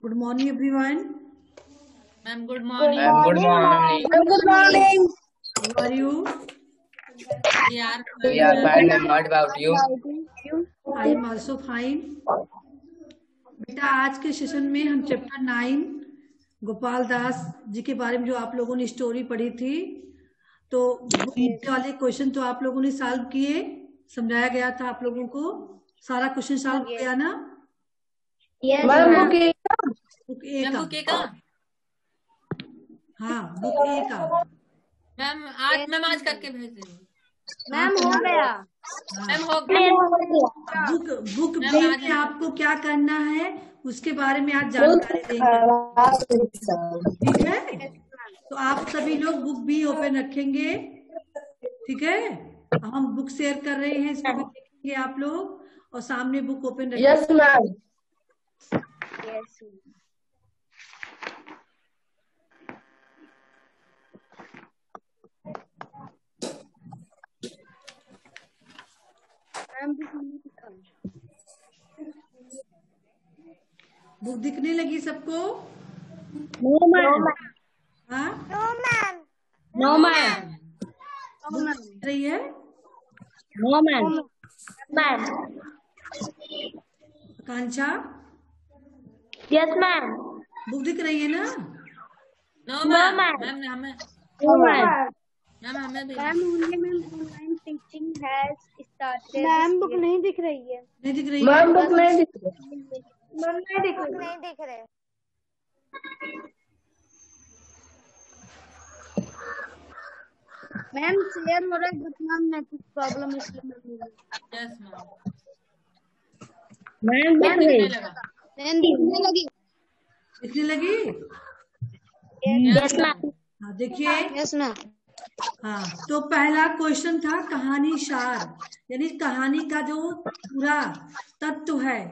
Good morning, everyone. Ma'am, good morning. Ma'am, good morning. Good morning. How are you? We are We fine, are ma'am. fine, ma'am. What about you? I am also fine. बेटा आज के session में हम chapter 9 Gopal Das ji के बारे में जो आप लोगों ने स्टोरी पढ़ी थी, तो वाले क्वेश्चन तो आप लोगों ने सॉल्व किए, समझाया गया था आप लोगों को, सारा क्वेश्चन सॉल्व हो गया ना? मैम बुक ए मैम, का। बुक ए का? हाँ, बुक ए का। मैम आज करके भेज देंगे। मैम हो गया। मैम हो गया। बुक बी में आपको क्या करना है उसके बारे में आज जानकारी देंगे, ठीक है? तो आप सभी लोग बुक बी ओपन रखेंगे, ठीक है? हम बुक शेयर कर रहे हैं, इसको भी देखेंगे आप लोग, और सामने बुक ओपन रखेंगे। Yes ma'am. बुक दिखने लगी सबको? No ma'am. हाँ, नो मैम। बुक दिख रही है? No ma'am. Ma'am. Akanksha, yes ma'am. Book दिख रही है ना? No No, ma'am. ma'am. Ma'am हमें नो मैम। मैम हमें भी ma'am only ma'am online teaching has started. Ma'am book नहीं दिख रही है। नहीं दिख रही मैम है? बुक नहीं दिख रही। मैम नहीं दिख रहे। मैम शेयर हो रहा है बट मैम नेटवर्क प्रॉब्लम इसलिए यस मैम। मैम दिख दिखने रही। लगा। मैम दिखने लगी। दिखने लगी? Yes ma'am. हाँ, देखिए। Yes ma'am. हाँ, तो पहला क्वेश्चन था कहानी सार, यानी कहानी का जो पूरा तत्व है,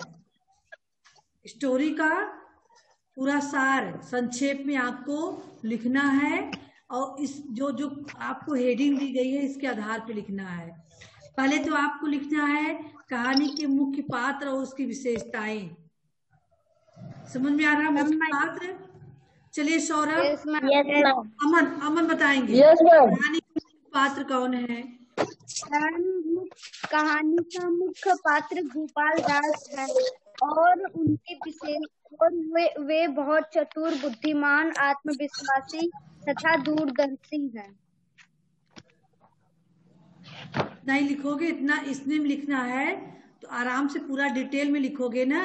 स्टोरी का पूरा सार संक्षेप में आपको लिखना है, और इस जो जो आपको हेडिंग दी गई है इसके आधार पे लिखना है। पहले तो आपको लिखना है कहानी के मुख्य पात्र और उसकी विशेषताएं। समझ में आ रहा है मुख्य पात्र? चलिए सौरभ, यस मैम। अमन बताएंगे यस मैम। कहानी के मुख्य पात्र कौन है? कहानी का मुख्य पात्र गोपाल दास है और उनके विशेष और वे बहुत चतुर, बुद्धिमान, आत्मविश्वासी तथा दूरदर्शी हैं। नहीं लिखोगे इतना, इसमें लिखना है तो आराम से पूरा डिटेल में लिखोगे ना।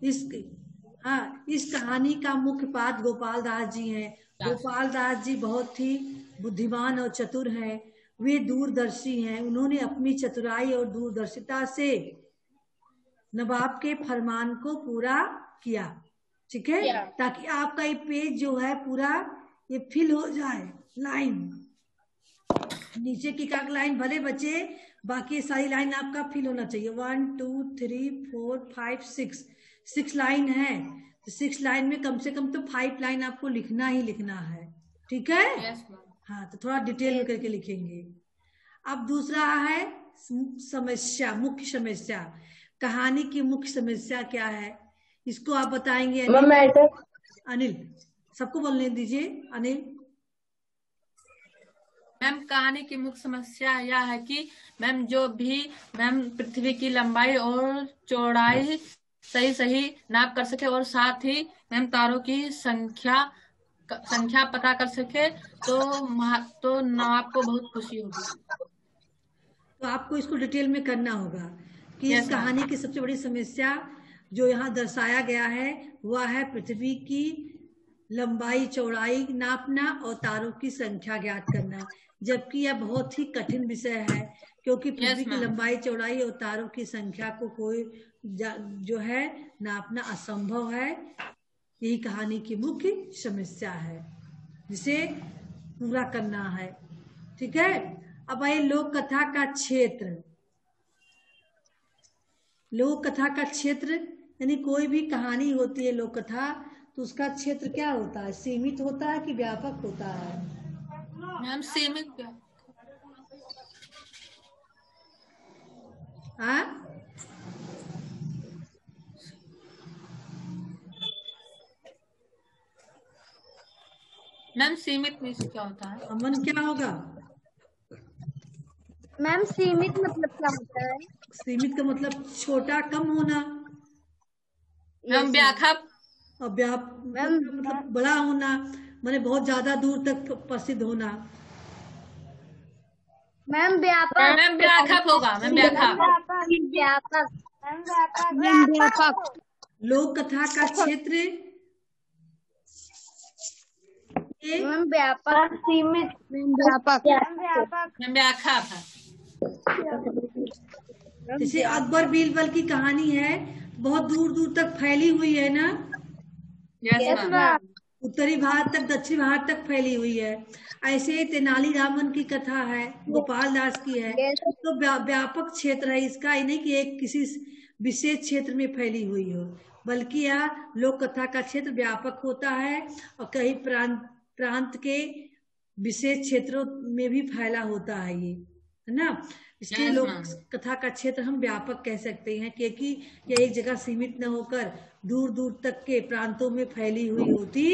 इस कहानी का मुख्य पात्र गोपाल दास जी हैं। गोपाल दास जी बहुत ही बुद्धिमान और चतुर हैं, वे दूरदर्शी हैं। उन्होंने अपनी चतुराई और दूरदर्शिता से नवाब के फरमान को पूरा किया, ठीक है? ताकि आपका ये पेज जो है पूरा ये फिल हो जाए। लाइन नीचे की का लाइन भले बचे, बाकी सारी लाइन आपका फिल होना चाहिए। 1 2 3 4 5 6 लाइन है, तो 6 लाइन में कम से कम तो 5 लाइन आपको लिखना ही लिखना है, ठीक है? Yes ma'am. हाँ, तो थोड़ा डिटेल में करके लिखेंगे। अब दूसरा है समस्या, मुख्य समस्या। कहानी की मुख्य समस्या क्या है, इसको आप बताएंगे अनिल। सबको बोलने दीजिए। अनिल। मैम कहानी की मुख्य समस्या यह है कि मैम जो भी मैम पृथ्वी की लंबाई और चौड़ाई सही नाप कर सके, और साथ ही मैम तारों की संख्या पता कर सके, तो नवाब को बहुत खुशी होगी। तो आपको इसको डिटेल में करना होगा कि Yes, इस कहानी की सबसे बड़ी समस्या जो यहाँ दर्शाया गया है वह है पृथ्वी की लंबाई चौड़ाई नापना और तारों की संख्या ज्ञात करना, जबकि यह बहुत ही कठिन विषय है, क्योंकि पृथ्वी की लंबाई चौड़ाई और तारों की संख्या को कोई जो है नापना असंभव है। यही कहानी की मुख्य समस्या है जिसे पूरा करना है, ठीक है? अब आइए लोक कथा का क्षेत्र। लोक कथा का क्षेत्र यानी कोई भी कहानी होती है लोक कथा, तो उसका क्षेत्र क्या होता है? सीमित होता है कि व्यापक होता है? मैम सीमित। मैम सीमित मीन्स क्या होता है? अमन क्या होगा? मैम सीमित मतलब क्या होता है? सीमित का मतलब छोटा, कम होना। मैम व्याख्या। और मतलब बड़ा होना, माने बहुत ज्यादा दूर तक प्रसिद्ध होना। मैम व्यापक। मैम व्यापक होगा। मैम व्यापक। व्यापक। व्यापक। लोक कथा का क्षेत्र मैम व्यापक। सीमित। व्यापक। मैम व्याख्या था। जैसे अकबर बीरबल की कहानी है, बहुत दूर दूर तक फैली हुई है ना। Yes ma'am. उत्तरी भारत तक, दक्षिण भारत तक फैली हुई है। ऐसे तेनालीरामन की कथा है, गोपाल दास की है। तो व्यापक क्षेत्र है इसका, ही नहीं कि एक किसी विशेष क्षेत्र में फैली हुई हो, बल्कि यह लोक कथा का क्षेत्र व्यापक होता है और कई प्रांत के विशेष क्षेत्रों में भी फैला होता है ये, है ना। इसलिए लोक कथा का क्षेत्र हम व्यापक कह सकते हैं, क्योंकि यह एक जगह सीमित न होकर दूर दूर तक के प्रांतों में फैली हुई होती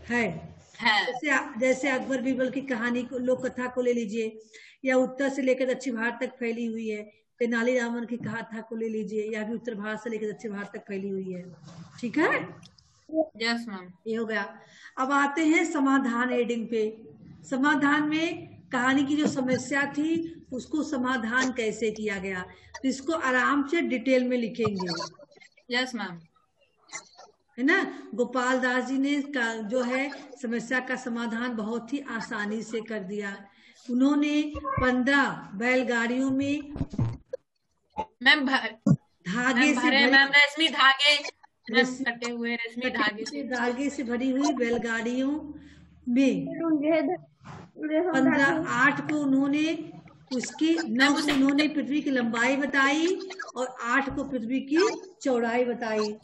है। जैसे अकबर बीरबल की कहानी को, लोक कथा को ले लीजिए, या उत्तर से लेकर दक्षिण भारत तक फैली हुई है। तेनालीरामन की कथा को ले लीजिए, या भी उत्तर भारत से लेकर दक्षिण भारत तक फैली हुई है। ठीक है, यस मैम। ये हो गया। अब आते हैं समाधान हेडिंग पे। समाधान में कहानी की जो समस्या थी उसको समाधान कैसे किया गया, तो इसको आराम से डिटेल में लिखेंगे। यस मैम, है ना। गोपाल दास जी ने जो है समस्या का समाधान बहुत ही आसानी से कर दिया। उन्होंने 15 बैलगाड़ियों में मैम धागे से रेशमी धागे कटे हुए रेशमी धागे से भरी हुई बैलगाड़ियों में 8 को उन्होंने उसकी 9 को उन्होंने पृथ्वी की लंबाई बताई और 8 को पृथ्वी की चौड़ाई बताई।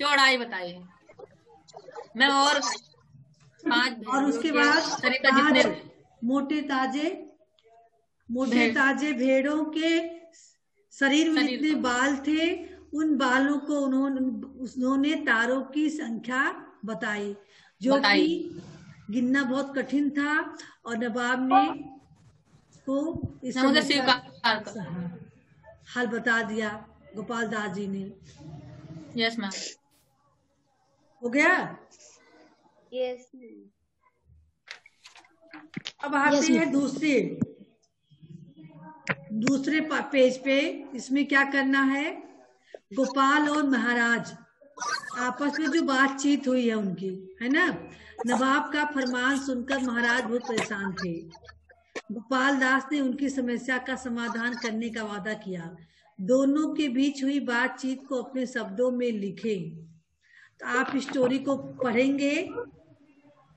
मैं और 5 और उसके बाद मोटे ताजे भेड़ों के शरीर में जितने बाल थे उन बालों को उन्होंने तारों की संख्या बताई, जो कि गिनना बहुत कठिन था। और नवाब ने को इस हल बता दिया गोपाल दास जी ने। यस मैम, हो गया। यस। अब आते हैं दूसरे पेज पे। इसमें क्या करना है, गोपाल और महाराज आपस में जो बातचीत हुई है उनकी, है ना। नवाब का फरमान सुनकर महाराज बहुत परेशान थे। गोपाल दास ने उनकी समस्या का समाधान करने का वादा किया। दोनों के बीच हुई बातचीत को अपने शब्दों में लिखें। तो आप स्टोरी को पढ़ेंगे,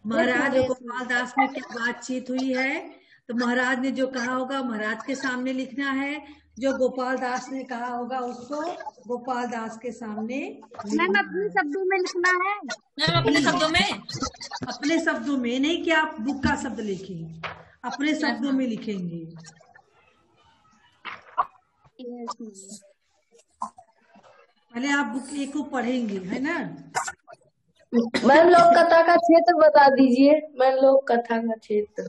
महाराज और गोपाल दास में क्या बातचीत हुई है। तो महाराज ने जो कहा होगा महाराज के सामने लिखना है, जो गोपाल दास ने कहा होगा उसको गोपाल दास के सामने। मैम अपने शब्दों में लिखना है। अपने शब्दों में नहीं कि आप बुक का शब्द लिखें, अपने शब्दों में लिखेंगे। पहले आप बुक एक को पढ़ेंगे, है ना। मैम लोक कथा का क्षेत्र बता दीजिए। मैम लोक कथा का क्षेत्र,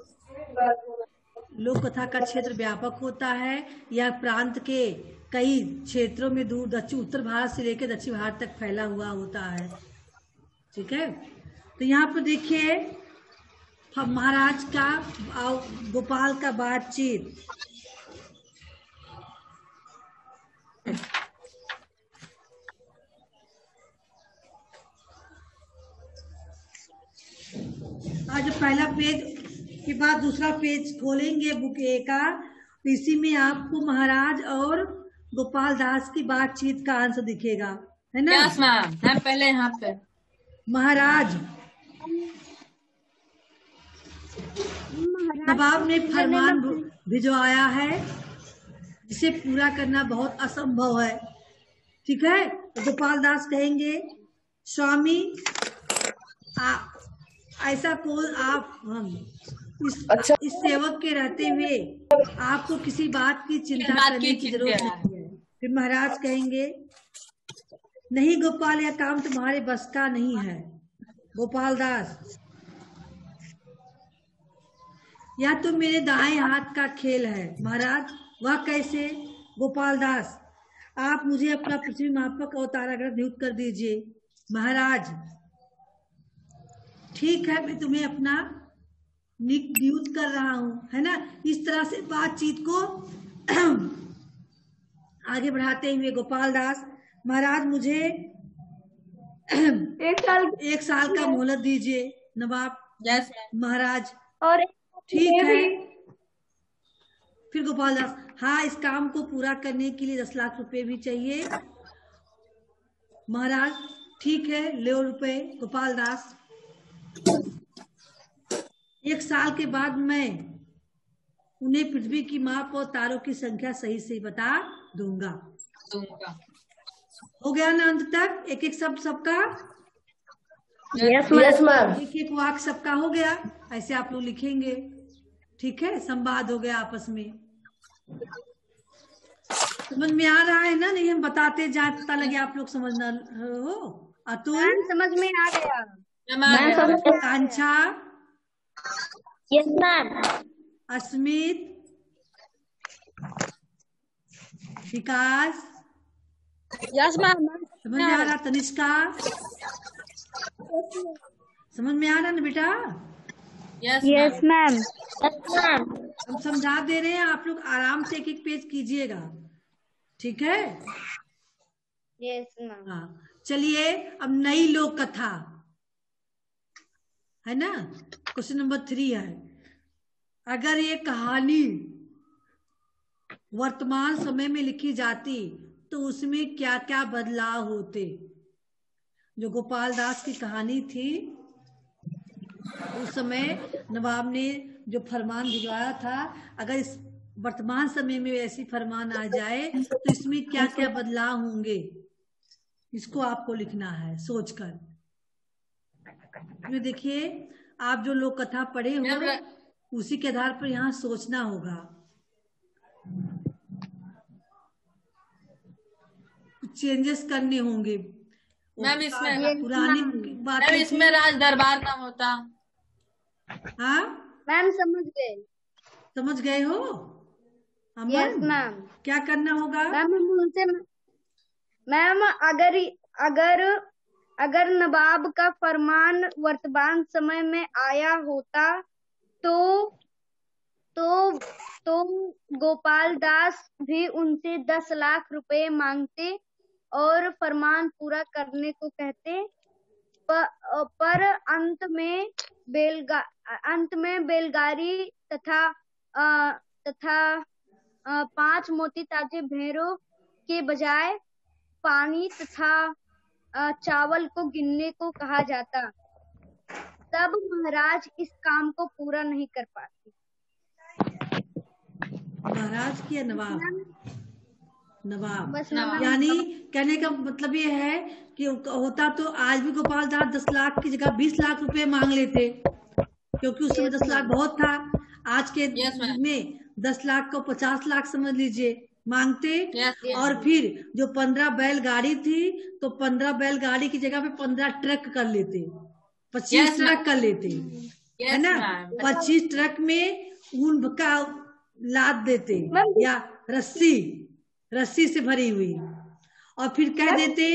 लोक कथा का क्षेत्र व्यापक होता है। यह प्रांत के कई क्षेत्रों में दूर उत्तर भारत से लेकर दक्षिण भारत तक फैला हुआ होता है। ठीक है, तो यहाँ पर देखिए महाराज का गोपाल का बातचीत। आज पहला पेज के बाद दूसरा पेज खोलेंगे बुक ए का, इसी में आपको महाराज और गोपाल दास की बातचीत का आंसर दिखेगा, है ना। यस मैम, पहले यहाँ पे महाराज, नवाब ने फरमान भिजवाया है जिसे पूरा करना बहुत असंभव है। ठीक है, गोपाल दास कहेंगे, स्वामी ऐसा कोई आप इस सेवक के रहते हुए आपको किसी बात की चिंता करने की जरूरत नहीं है। फिर महाराज कहेंगे, नहीं गोपाल, यह काम तुम्हारे बस का नहीं है। गोपाल दास, या तो मेरे दाएं हाथ का खेल है। महाराज वह कैसे? गोपाल दास, आप मुझे अपना पृथ्वी मापक और ताराग्रह नियुक्त कर दीजिए। महाराज ठीक है, मैं तुम्हें अपना नियुक्त कर रहा हूँ, है ना। इस तरह से बातचीत को आगे बढ़ाते हुए गोपाल दास, महाराज मुझे 1 साल का मोहलत दीजिए नवाब। यस महाराज और ठीक है। फिर गोपाल दास, हाँ इस काम को पूरा करने के लिए 10 लाख रुपए भी चाहिए। महाराज ठीक है, लो रुपए। गोपाल दास, 1 साल के बाद मैं उन्हें पृथ्वी की माप और तारों की संख्या सही से बता दूंगा। हो गया ना अंत तक? एक एक शब्द सबका? Yes ma'am. एक एक वाक्य सबका हो गया। ऐसे आप लोग लिखेंगे, ठीक है। संवाद हो गया आपस में। समझ में आ रहा है ना? नहीं हम बताते जाए, पता लगे आप लोग समझना हो। अतुल समझ में आ गया। Kanksha, yes ma'am. Asmit, Vikas, yes ma'am. समझ में आ रहा? तनिष्का, समझ में आ रहा ना बेटा? Yes ma'am. हम समझा दे रहे हैं, आप लोग आराम से एक एक पेज कीजिएगा, ठीक है। Yes ma'am. हाँ चलिए, अब नई लोक कथा है ना। क्वेश्चन नंबर 3 है, अगर ये कहानी वर्तमान समय में लिखी जाती तो उसमें क्या क्या बदलाव होते। जो गोपाल दास की कहानी थी, उस समय नवाब ने जो फरमान भिजवाया था, अगर इस वर्तमान समय में ऐसी फरमान आ जाए तो इसमें क्या क्या बदलाव होंगे, इसको आपको लिखना है सोचकर। इसमें देखिए, आप जो लोक कथा पढ़े हो उसी के आधार पर यहाँ सोचना होगा। कुछ चेंजेस करने होंगे। मैम इसमें पुरानी बातें, इसमें राज दरबार कम होता। हाँ मैम समझ गए। समझ गए हो? Yes ma'am. क्या करना होगा? मैम हम उनसे, मैम अगर नवाब का फरमान वर्तमान समय में आया होता तो गोपाल दास भी उनसे 10 लाख रुपए मांगते और फरमान पूरा करने को कहते, पर अंत में बैलगाड़ी तथा 5 मोती ताजे भेड़ों के बजाय पानी तथा चावल को गिनने को कहा जाता, तब महाराज इस काम को पूरा नहीं कर पाते। महाराज की नवाब? नवाब बस यानी कहने का मतलब ये है कि होता तो आज भी गोपाल दास 10 लाख की जगह 20 लाख रुपए मांग लेते, क्योंकि उस समय 10 लाख बहुत था। आज के में 10 लाख को 50 लाख समझ लीजिए मांगते। और फिर जो 15 बैलगाड़ी थी तो 15 बैलगाड़ी की जगह पे 15 ट्रक कर लेते, 25 ट्रक कर लेते, है ना। 25 ट्रक में ऊन का लाद देते या रस्सी से भरी हुई, और फिर कह देते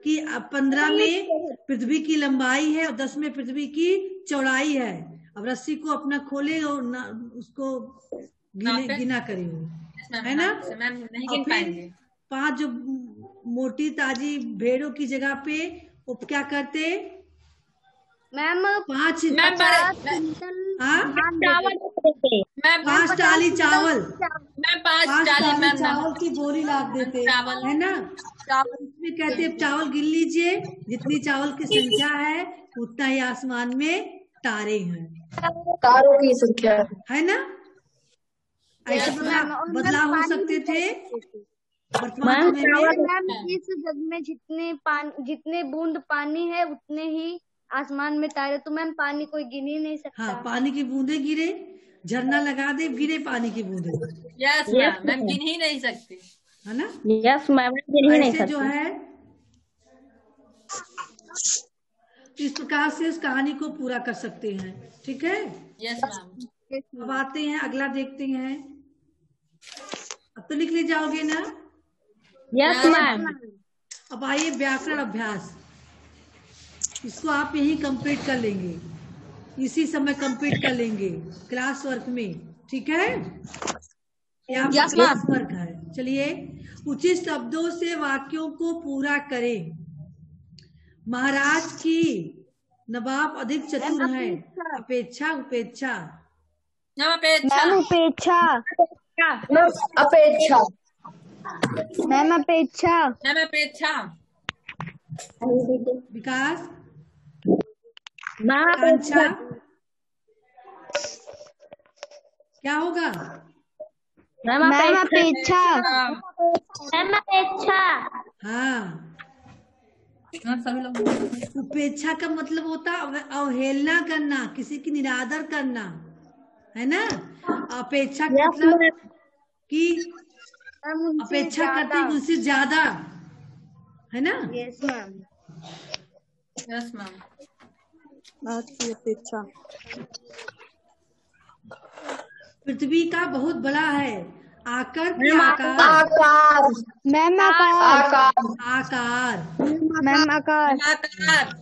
कि 15 में पृथ्वी की लंबाई है और 10 में पृथ्वी की चौड़ाई है। अब रस्सी को अपना खोले और उसको गिना करे, है ना। और फिर 5 जो मोटी ताजी भेड़ों की जगह पे वो क्या करते मैम? 5 टाली चावल, 5 टाली चावल की बोरी लाद देते, है ना। इसमें कहते चावल गिन लीजिए, जितनी चावल की संख्या है उतना ही आसमान में तारे हैं, तारों की संख्या, है ना। ऐसे बदलाव हो सकते थे वर्तमान समय में। इस जग में जितने बूंद पानी है उतने ही आसमान में तारे, तो मैम पानी कोई गिन ही नहीं सकता। हाँ, पानी की बूंदे गिरे, झरना लगा दे, गिरे पानी की बूंदे। यस मैम, गिन ही नहीं सकती, है ना। यस मैम, गिन ही नहीं सकती। जो है इस प्रकार से उस कहानी को पूरा कर सकते हैं, ठीक है। Yes ma'am. अब आते हैं, अगला देखते हैं। अब तो लिख ले जाओगे ना? Yes ma'am. अब आइए व्याकरण अभ्यास, इसको आप यही कंप्लीट कर लेंगे, इसी समय कंप्लीट कर लेंगे क्लास वर्क में, ठीक है? यहाँ पर क्लास वर्क है। चलिए, उचित शब्दों से वाक्यों को पूरा करें। महाराज की नवाब अधिक चतुर है। अपेक्षा उपेक्षा। मैम अपेक्षा। मैम उपेक्षा। मैम अपेक्षा। मैम अपेक्षा। मैम अपेक्षा। विकास। मैम कांक्षा। अपेक्षा। क्या होगा? मैम अपेक्षा। मैम अपेक्षा। हाँ, सभी लोग। उपेक्षा का मतलब होता है अवहेलना करना, किसी की निरादर करना, है ना? अपेक्षा का मतलब कि अपेक्षा करते हैं उससे ज्यादा, है ना? Yes ma'am. Yes ma'am. अपेक्षा। पृथ्वी का बहुत बड़ा है। आकर के आकार। आकार। मैम आकार। आकार। आकार। मैम आकार। आकार।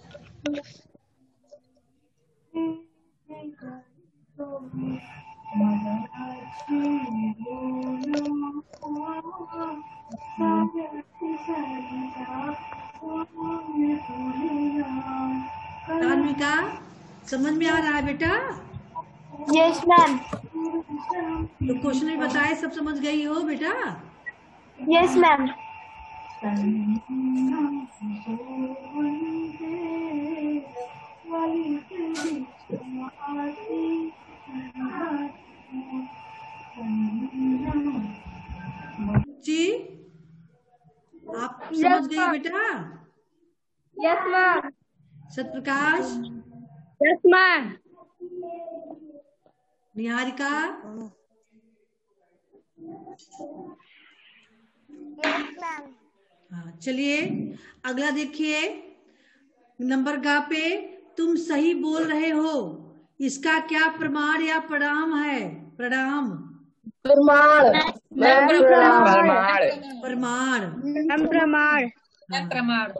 तान्विका, समझ में आ रहा है बेटा? Yes ma'am. तो क्वेश्चन में बताए सब समझ गई हो बेटा? Yes ma'am. जी, आप समझ गई बेटा? Yes ma'am. Satyaprakash, yes ma'am. Niharika, हाँ। चलिए, अगला देखिए, नंबर गा पे तुम सही बोल रहे हो, इसका क्या प्रमाण या प्रणाम है? प्रणाम। प्रमाण। मैम प्रमाण। प्रमाण। प्रमाण। मैम प्रमाण। मैम प्रमाण।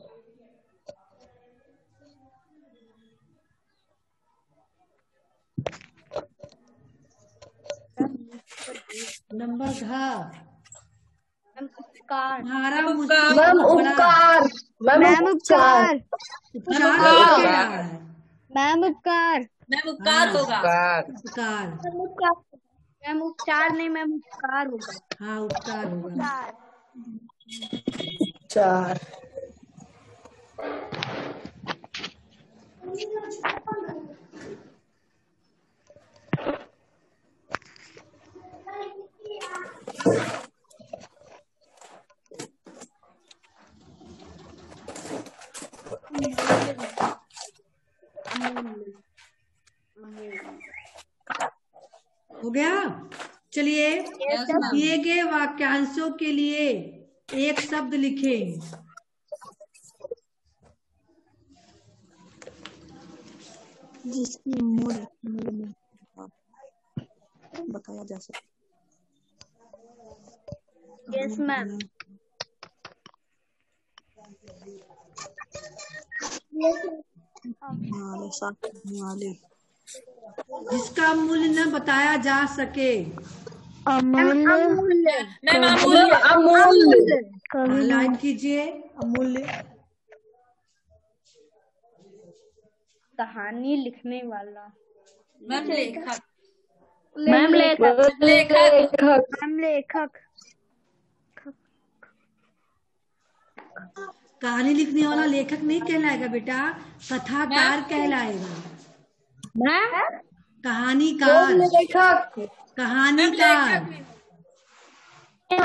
नंबर घा, उपकार। तुम्हारा मैम मुझसे मैम बहुत बड़ा उपकार। मैम उपकार। उपचार उपकार। कहाँ कह रहा है? मैम उपकार। मैम उपकार हाँ, होगा। उपकार। उपकार। मैम उपचार नहीं, मैम उपकार होगा। हाँ, उपकार होगा। चार। हो गया? चलिए, यस मैम। दिए गए वाक्यांशों के लिए एक शब्द लिखें। जिसकी मूल में बताया जा सके। Yes ma'am. वाले जिसका मूल्य न बताया जा सके। अमूल्य। मैम अमूल्य। अमूल्य। लाइन कीजिए, अमूल्य। कहानी लिखने वाला। मैम लेखक। मैम लेखक। लेखक। मैम लेखक। कहानी लिखने वाला लेखक नहीं कहलाएगा बेटा, कथाकार कहलाएगा। मैम कहानीकार। लेखक। कहानीकार। यस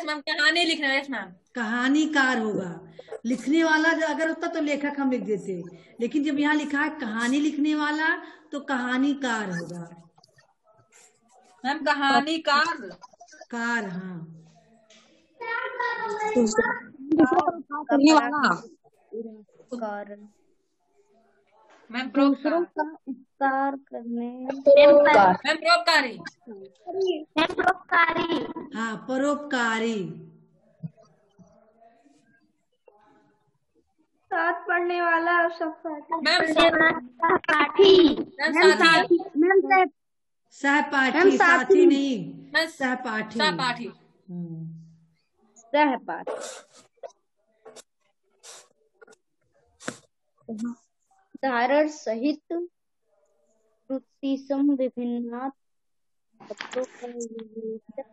मैम कहानी लिखना। Yes ma'am. कहानीकार होगा। लिखने वाला अगर होता तो लेखक हम लिख देते, लेकिन जब यहाँ लिखा है कहानी लिखने वाला तो कहानीकार होगा। मैम कहानीकार। कार, हाँ। करने वाला। मैम दूसरों परोपकार। का उपकार करने। परोपकार। मैम परोपकारी। परोपकारी। हाँ, परोपकारी। साथ पढ़ने वाला और सहपाठी। मैम सहपाठी। मैम साथी। मैम सहपाठी, साथी नहीं, मैम सहपाठी। सहपाठी। सहपाठी। उदाहरण सहित श्रुतिसम विभिन्नात् शब्दों का विवेचन।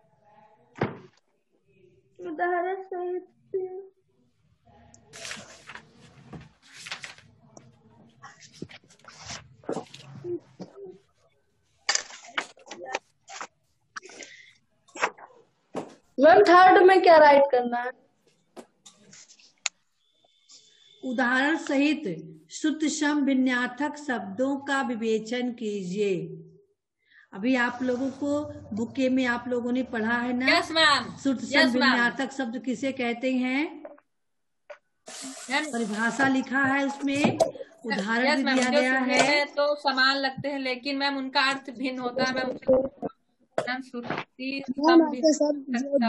उदाहरण सहित मैम थर्ड में क्या राइट करना है? उदाहरण सहित शुद्ध सम विन्यार्थक शब्दों का विवेचन कीजिए। अभी आप लोगों को बुके में आप लोगों ने पढ़ा है ना? Yes ma'am. शुद्ध सम विन्यार्थक शब्द किसे कहते हैं? परिभाषा लिखा है उसमें, उदाहरण भी दिया गया है। तो समान लगते हैं लेकिन मैम उनका अर्थ भिन्न होता है। मैम ऐसे शब्द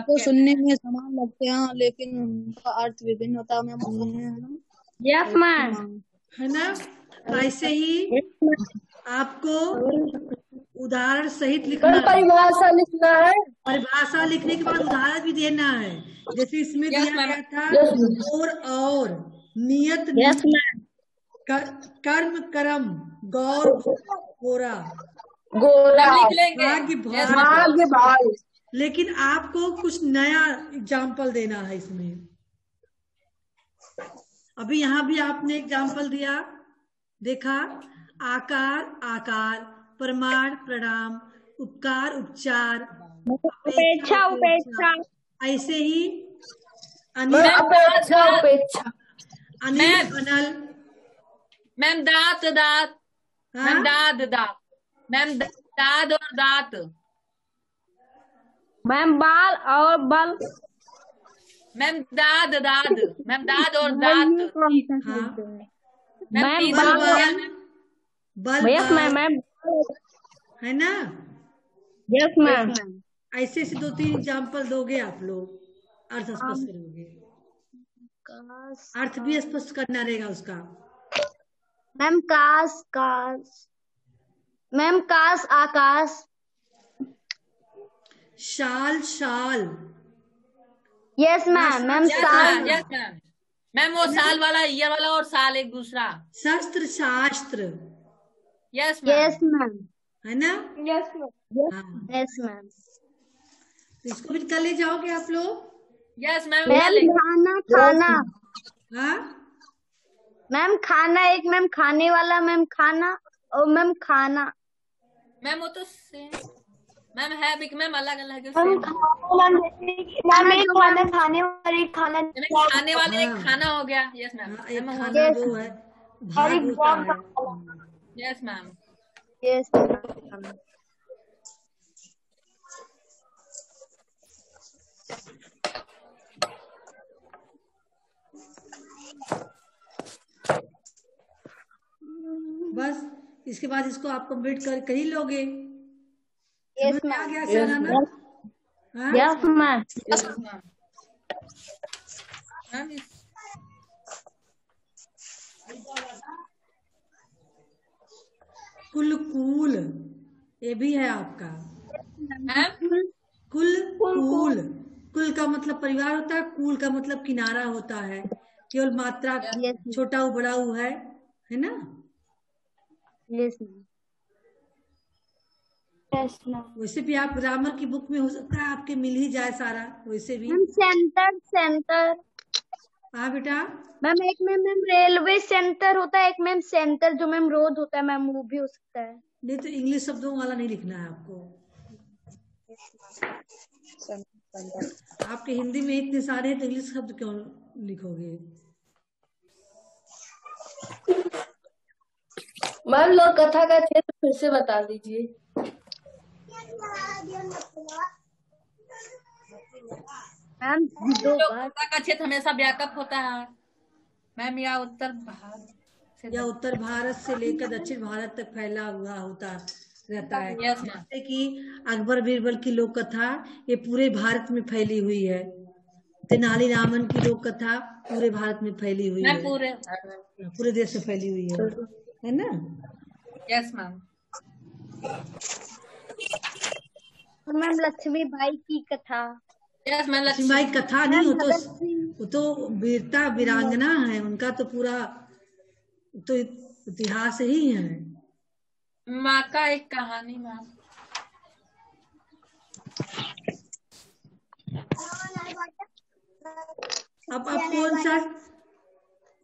जो सुनने में समान लगते हैं लेकिन उनका अर्थ विभिन्न होता है मैम। यस मैम, है ना? ऐसे ही आपको उदाहरण सहित लिखना है। परिभाषा लिखना है। परिभाषा लिखने के बाद उदाहरण भी देना है। जैसे इसमें दिया गया था और नियत कर्म करम गौर गोरा भाग्य भाग। लेकिन आपको कुछ नया एग्जाम्पल देना है इसमें। अभी यहाँ भी आपने एग्जाम्पल दिया, देखा, आकार आकार, प्रमाण प्रणाम, उपकार उपचार, उपेक्षा उपेक्षा। ऐसे ही अपेक्षा उपेक्षा। अनिल अनल। मैम दांत दांत। मैम दाद दांत। मैम दाद और दांत। मैम बाल और बल। मैम दाद दाद। मैम दाद और दांत। मैम बल यस मैम है ना? Yes ma'am. ऐसे से 2-3 एग्जाम्पल दोगे आप लोग, अर्थ स्पष्ट करोगे। अर्थ भी स्पष्ट करना रहेगा उसका। मैम काश काश। मैम काश आकाश। शाल शाल। Yes ma'am. मैम साल। Yes ma'am. मैम वो साल वाला, ईयर वाला और साल एक दूसरा। शस्त्र शास्त्र। Yes yes ma'am. है ना? Yes ma'am. हाँ, यस मैम। तो इसको भी कर ले जाओगे आप लोग। Yes ma'am. मैम खाना खाना। हाँ मैम खाना एक मैम खाने वाला मैम खाना और मैम खाना। मैम वो तो सेम मैम है भी मैम अलग अलग है। मैम खाने वाले खाना। खाने वाले एक खाना हो गया। Yes ma'am. एक खाना वो है, भाग होता है। Yes ma'am. यस बस इसके बाद इसको आप कंप्लीट कर ही लोगे। यस समझ में आ गया सराहना? हाँ? Yes ma'am. मैम कुल कूल, ये भी है आपका। कुल कूल। कुल का मतलब परिवार होता है, कूल का मतलब किनारा होता है। केवल मात्रा छोटा हो बड़ा हो है ना? Yes ma'am. वैसे भी आप ग्रामर की बुक में हो सकता है आपके मिल ही जाए सारा, वैसे भी। Ma'am centre centre. हाँ बेटा। मैम एक मैम रेलवे सेंटर होता है, एक मैम सेंटर जो मैम रोड होता है मैम वो भी हो सकता है। नहीं तो इंग्लिश शब्दों वाला नहीं लिखना है आपको। आपके हिंदी में इतने सारे हैं तो इंग्लिश शब्द क्यों लिखोगे? मैम लोग कथा का क्षेत्र फिर से बता दीजिए। मैम दो बार का क्षेत्र हमेशा व्यापक होता है मैम, या उत्तर भारत या उत्तर भारत से लेकर दक्षिण भारत तक फैला हुआ होता रहता है। Yes, ma'am. जैसे कि अकबर बीरबल की लोक कथा ये पूरे भारत में फैली हुई है। तेनालीरामन की लोक कथा पूरे भारत में फैली हुई मैम है, पूरे देश में फैली हुई है ना। Yes ma'am. मैम लक्ष्मीबाई की कथा। Yes ma'am. लक्ष्मीबाई कथा नहीं, वो तो वीरता वीरांगना है, उनका तो पूरा तो इतिहास ही है। माँ का एक कहानी मैम। अब आप कौन सा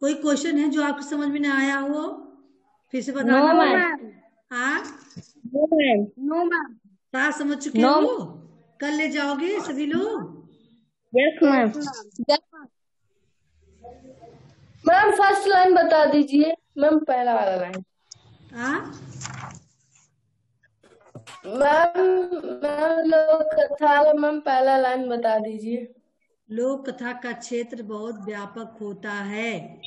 कोई क्वेश्चन है जो आपको समझ में ना आया हो, फिर से बताना। हाँ नो मैम। क्या समझ चुके हो? कल ले जाओगे सभी लोग? Yes ma'am. Ma'am first line बता दीजिए मैम, पहला वाला लाइन। हाँ मैम लोक कथा मैम पहला लाइन बता दीजिए। लोक कथा का क्षेत्र बहुत व्यापक होता है,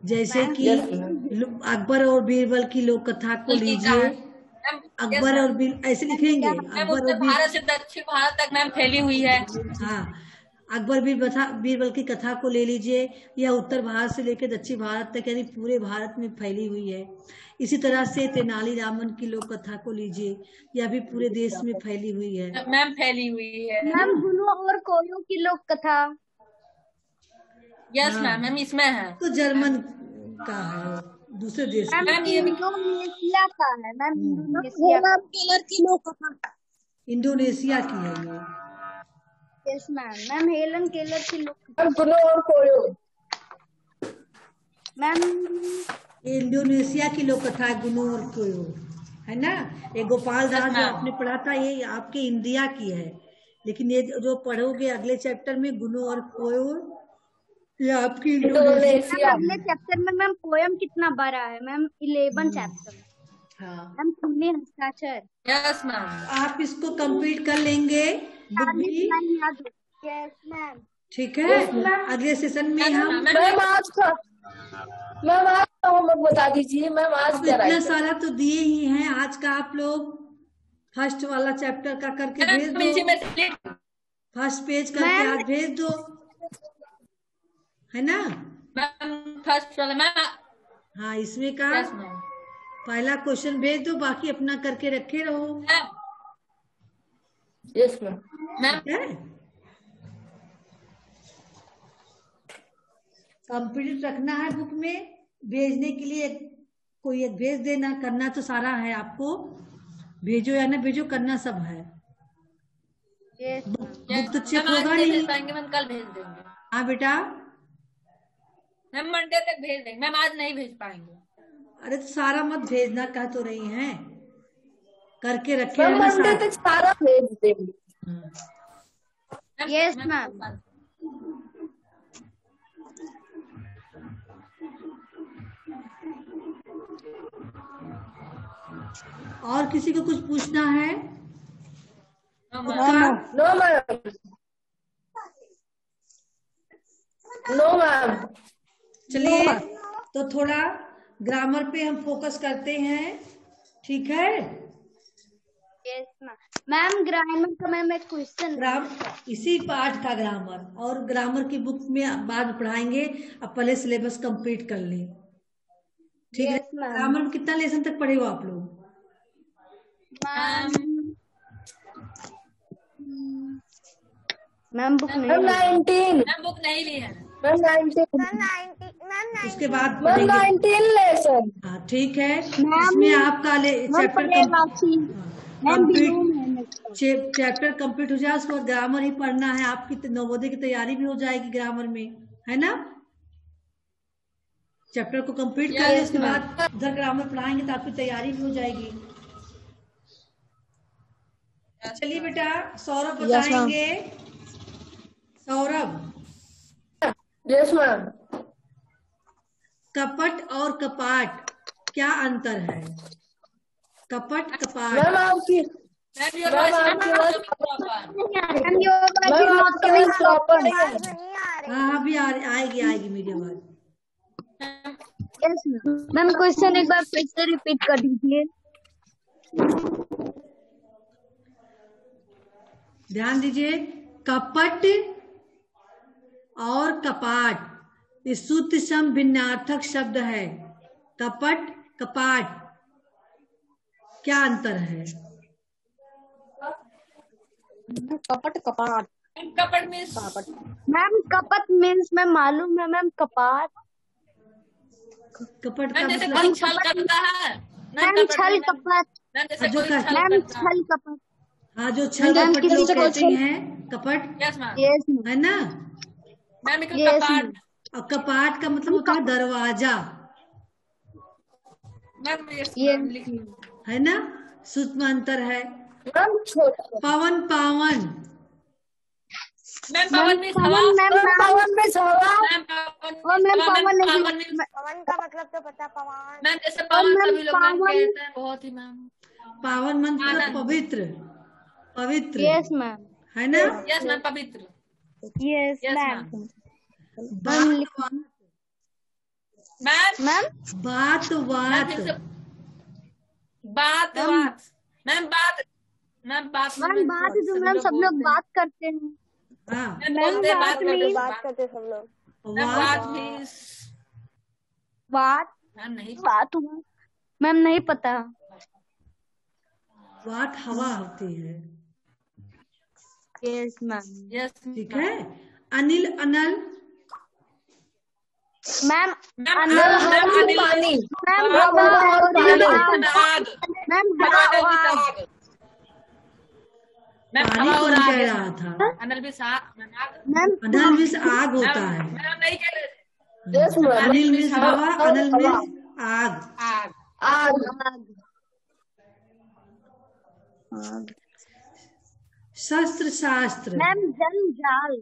जैसे कि अकबर और बीरबल की लोक कथा को लीजिए। अकबर और ऐसे लिखेंगे, अकबर और भारत से दक्षिण भारत तक मैम फैली हुई है। हाँ, अकबर बीरबल की कथा को ले लीजिए, यह उत्तर भारत से लेकर दक्षिण भारत तक यानी पूरे भारत में फैली हुई है। इसी तरह से तेनालीरामन की लोक कथा को लीजिए, यह भी पूरे देश में फैली हुई है। मैम फैली हुई है। मैम गुरु और कोयो की लोक कथा। Yes ma'am. मैम इसमें है तो जर्मन का है, दूसरे देश का। मैम ये भी इंडोनेशिया का है मैम। इंडोनेशिया की लोक कथा। इंडोनेशिया की है ये। Yes ma'am. Ma'am Helen Keller की लोक गुरु और कोयो। मैम ये इंडोनेशिया की लोक कथा है, गुनु और कोयो, है ना। ये गोपाल दास जो आपने पढ़ा था ये आपके इंडिया की है, लेकिन ये जो पढ़ोगे अगले चैप्टर में गुनु और कोयो ये आपकी इंडोनेशिया। अगले चैप्टर में मैम पोयम कितना बड़ा है मैम? 11 चैप्टर। हाँ मैम सुनिए हस्ताक्षर। Yes ma'am. आप इसको कंप्लीट कर लेंगे बुक भी। Yes ma'am. ठीक है, अगले सेशन में हम मैम आज का होमवर्क बता दीजिए मैम। आज इतना सारा तो दिए ही हैं, आज का आप लोग फर्स्ट वाला चैप्टर का करके भेज दो, फर्स्ट पेज करके आज भेज दो, है ना मैम। फर्स्ट वाला मैम। हाँ, इसमें का पहला क्वेश्चन भेज दो, बाकी अपना करके रखे रहो। Yes ma'am. कंप्लीट रखना है बुक में, भेजने के लिए कोई एक भेज देना, करना तो सारा है आपको, भेजो या ना भेजो करना सब है। बुक तो चेक होगा नहीं। मैम कल भेज देंगे। हाँ बेटा, मैम मंडे तक भेज देंगे मैम, आज नहीं भेज पाएंगे। अरे तो सारा मत भेजना, कह तो रही हैं, करके रखे मैम मंडे तक सारा भेज देंगे। Yes ma'am. और किसी को कुछ पूछना है? No ma'am. No ma'am. चलिए तो थोड़ा ग्रामर पे हम फोकस करते हैं, ठीक है। Yes ma'am. ग्रामर का मैम एक क्वेश्चन, इसी पाठ का ग्रामर, और ग्रामर की बुक में बाद में पढ़ाएंगे, अब पहले सिलेबस कंप्लीट कर लें, ठीक है। ग्रामर में कितना लेसन तक पढ़े हो आप लोग? मैम बुक नहीं। मैम 19। मैम बुक नहीं ली है मैम 19। उसके बाद मैम 19 लेसन। हाँ ठीक है, इसमें आपका चैप्टर कंप्लीट हो जाए, उसके बाद ग्रामर ही पढ़ना है। आपकी नवोदय की तैयारी भी हो जाएगी ग्रामर में, है ना। चैप्टर को कंप्लीट कर ले, उसके बाद उधर ग्रामर पढ़ाएंगे तो आपकी तैयारी भी हो जाएगी। चलिए बेटा, सौरभ बताएंगे। सौरभ। Yes ma'am. कपट और कपाट क्या अंतर है? कपट कपाट। मैम आपकी हाँ अभी आएगी मीडियम। यस मैम, क्वेश्चन एक बार फिर से रिपीट कर दीजिए। ध्यान दीजिए, कपट और कपाट ये सूत्र सम भिन्नार्थक शब्द है। कपट कपाट क्या अंतर है? कपट कपाट। कपट मीन्स मैम कपट मीन्स मैम मालूम है मैम, कपाट कपट का मैम जैसे मतलब कोई छल करता है। मैम छल कपट मैम जैसे जो कोई कर- छल मैम करता है। छल कपट। हाँ, जो छल मैम कपट किसी लोग से कहते कुछ- हैं कपट, यस मैम। यस मैम, है ना। मैम एक यस कपाट। मैम। और कपाट का मतलब होता है दरवाजा, मैम यस ये मैम लिख है ना। सूत्र में अंतर है। मैम छोटा। पवन पावन, मैम पवन मीन्स हवा। पवन मैम पवन में हवा। मैम पवन और मैम हवा, पवन मैम नहीं- पवन मीन्स पवन का मतलब तो पता, पवन। मैम जैसे पवन मैम सभी लोग मैम पावन- कहते हैं बहुत ही मैम। पावन मतलब आनंद। पवित्र, पवित्र, यस मैम, है ना। यस मैम पवित्र। Yes yes ma'am. बात मैम मैम बात मैम बात फिर से बात बात मैम बात मैम बात मैम बात जो मैम सब लोग बात करते हैं। हाँ, मैम मैम बोलते हैं, बात बात करते में- हैं, बात करते सब लोग। मैम बात बात मीन्स बात मैम नहीं बात हुआ मैम, नहीं पता। बात हवा होती है। Yes ma'am. यस ठीक है। अनिल अनल, ma'am ma'am Anil ma'am Anil पानी। मैम हवा हवा और अनिल आग। आग मैम मैम हवा अनिल और भी आग। आग। मैम पानी हवा और कौन आग कह है रहा था? अनिल भी आग। मैम आग। मैम अनल मिस आग होता मैम है। मैम नहीं कह रहे यस मैम। अनिल मिस हवा, अनल मिस आग। आग। आग। शस्त्र शास्त्र, मैम जंजाल।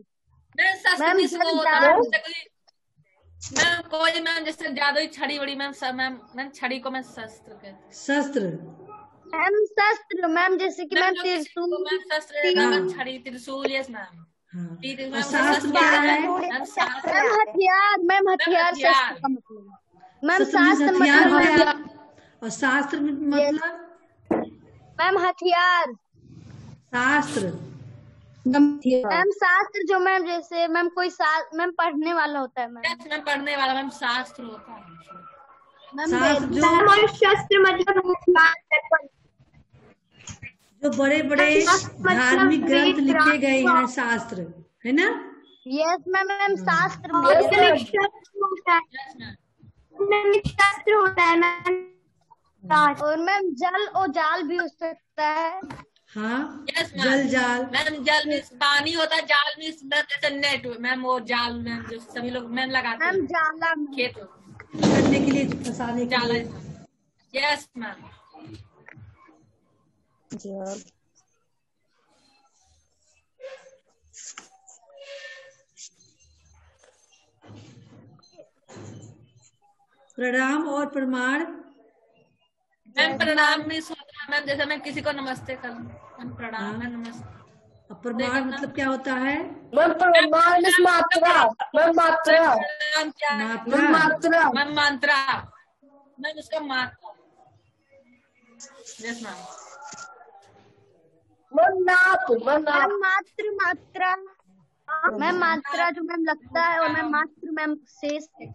मैम शस्त्र मैम मीन्स वो होता है जंजाल। जैसे कोई मैम कोई मैम जैसे जादुई छड़ी वड़ी मैम मैम छड़ी को मैं शस्त्र कहते हैं। शस्त्र, मैम शस्त्र मैम जैसे कि मैम जो किसी को त्रिशूल। मैम शस्त्र रहता है, मैम छड़ी त्रिशूल। Yes ma'am. हाँ। ठीक है और मैम शास्त्र क्या है? मैम शास्त्र मैम हथियार। मैम हथियार हथियार। शस्त्र का मतलब। मैम शस्त्र means शास्त्र हथियार हो मतलब गया। और शास्त्र मतलब मैम हथियार। शास्त्र, मैम शास्त्र जो मैम जैसे मैम कोई मैम पढ़ने वाला होता है मैम। यस मैम पढ़ने वाला मैम शास्त्र होता है। मैम शास्त्र जो शस्त्र मतलब जो बड़े बड़े धार्मिक ग्रंथ लिखे गए हैं, शास्त्र, है ना। यस मैम मैम शास्त्र यस मैम। शास्त्र होता है मैम। और मैम जल और जाल भी हो सकता है। हाँ, यस जल जाल, मैम जल मीन्स पानी होता है, जाल मीन्स जैसे नेट मैम वो जाल मैम जो सभी लोग मैम लगाते मैम हैं जाला। खेत करने के लिए, फंसाने के जाला। लिए। Yes ma'am. प्रणाम और प्रमाण, मैम प्रणाम मीन्स होता है मैम जैसे मैं किसी को नमस्ते करूँ मैम प्रणाम मैम नमस्ते। और प्रमाण मतलब क्या होता है? मैम प्रमाण में मात्रा। मैम मात्रा। प्रणाम क्या है? मात्रा, मैम मात्रा। मैम मात्रा मैम उसका मात्रा। Yes ma'am. मैम नाप। मैम नाप। मैम मात्र मात्रा। मैम मात्रा जो मैम लगता है, और मैम मात्र मैम शेष है।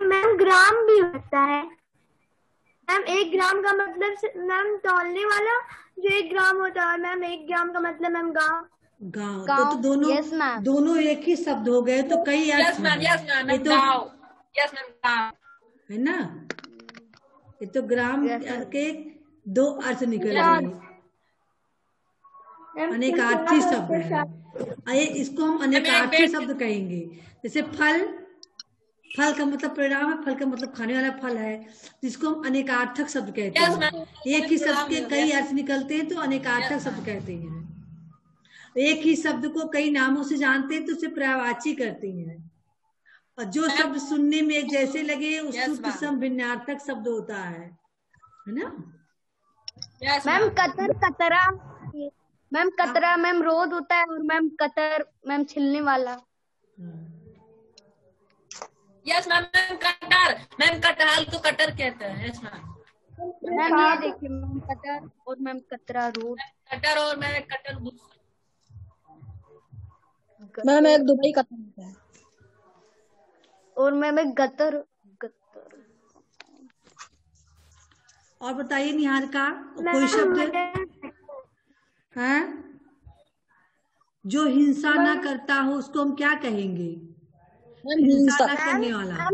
मैम ग्राम भी होता है मैम। 1 ग्राम का मतलब मैम तौलने वाला जो 1 ग्राम होता है। मैम 1 ग्राम का मतलब मैम गाँव। गाँव। गाँव, तो दोनों yes, ma'am. दोनों एक ही शब्द हो गए, तो कई अर्थ यस मैम। हैं। Yes ma'am. ये मैम तो गाँव। यस मैम गाँव। है ना। ये तो ग्राम Yes, ma'am. के 2 अर्थ निकल गए। अनेकार्थी शब्द है। इसको हम अनेकार्थी शब्द कहेंगे। जैसे फल, फल का मतलब परिणाम है, फल का मतलब खाने वाला फल है, जिसको हम अनेकार्थक शब्द कहते Yes, हैं। ma'am. एक ही शब्द के कई अर्थ निकलते हैं, तो अनेकार्थक शब्द कहते हैं। एक ही शब्द को कई नामों से जानते हैं, तो उसे पर्यायवाची करते हैं। और जो शब्द सुनने में एक जैसे लगे, उस Yes, सूत्र ma'am. सम भिन्नार्थक शब्द होता है ना। यस मैम कतर कतरा। मैम कतरा मैम रोद होता है, और मैम कतर मैम छिलने वाला। Yes ma'am. Ma'am cutter, ma'am कटहल को कटर कहते हैं। Yes ma'am. मैम ये देखिए मैम कटर और मैम कतरा रोड। कटर और मैम कटर बुक्स। मैम एक दुबई का होता है। और मैम एक गतर। और बताइए निहारिका, कोई शब्द है जो हिंसा ना करता हो उसको हम क्या कहेंगे? हिंसा ना करने वाला। हाँ?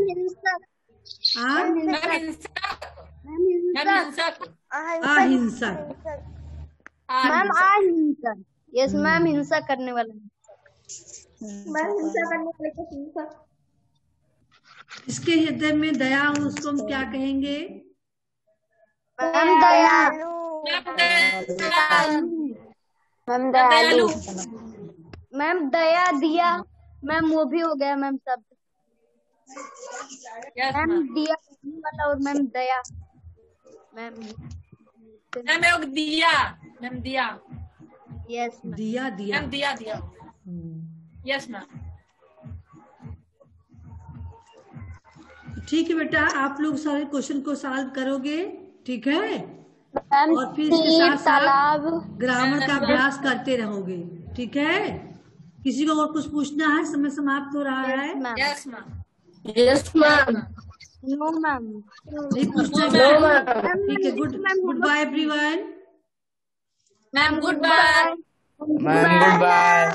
अहिंसक। मैम अहिंसक। यस मैम हिंसा करने वाला। मैम हिंसा करने वाले को हिंसा। इसके हृदय में दया हो उसको हम क्या कहेंगे? मैम दयालु। मैम दयालु। मैम दया दिया। मैम वो भी हो गया मैम शब्द। मैम दिया वाला और मैम दया। मैम दिया। मैम दिया। यस दिया दिया। मैम दिया दिया। Yes ma'am. ठीक है बेटा, आप लोग सारे क्वेश्चन को सॉल्व करोगे, ठीक है? मैम और फिर इसके साथ तालाब ग्रामर का अभ्यास करते रहोगे, ठीक है? किसी को और कुछ पूछना है? समय समाप्त हो रहा है। Yes ma'am. Yes ma'am. No ma'am. नहीं पूछना? ठीक है। Goodbye everyone. Ma'am goodbye. Ma'am good bye.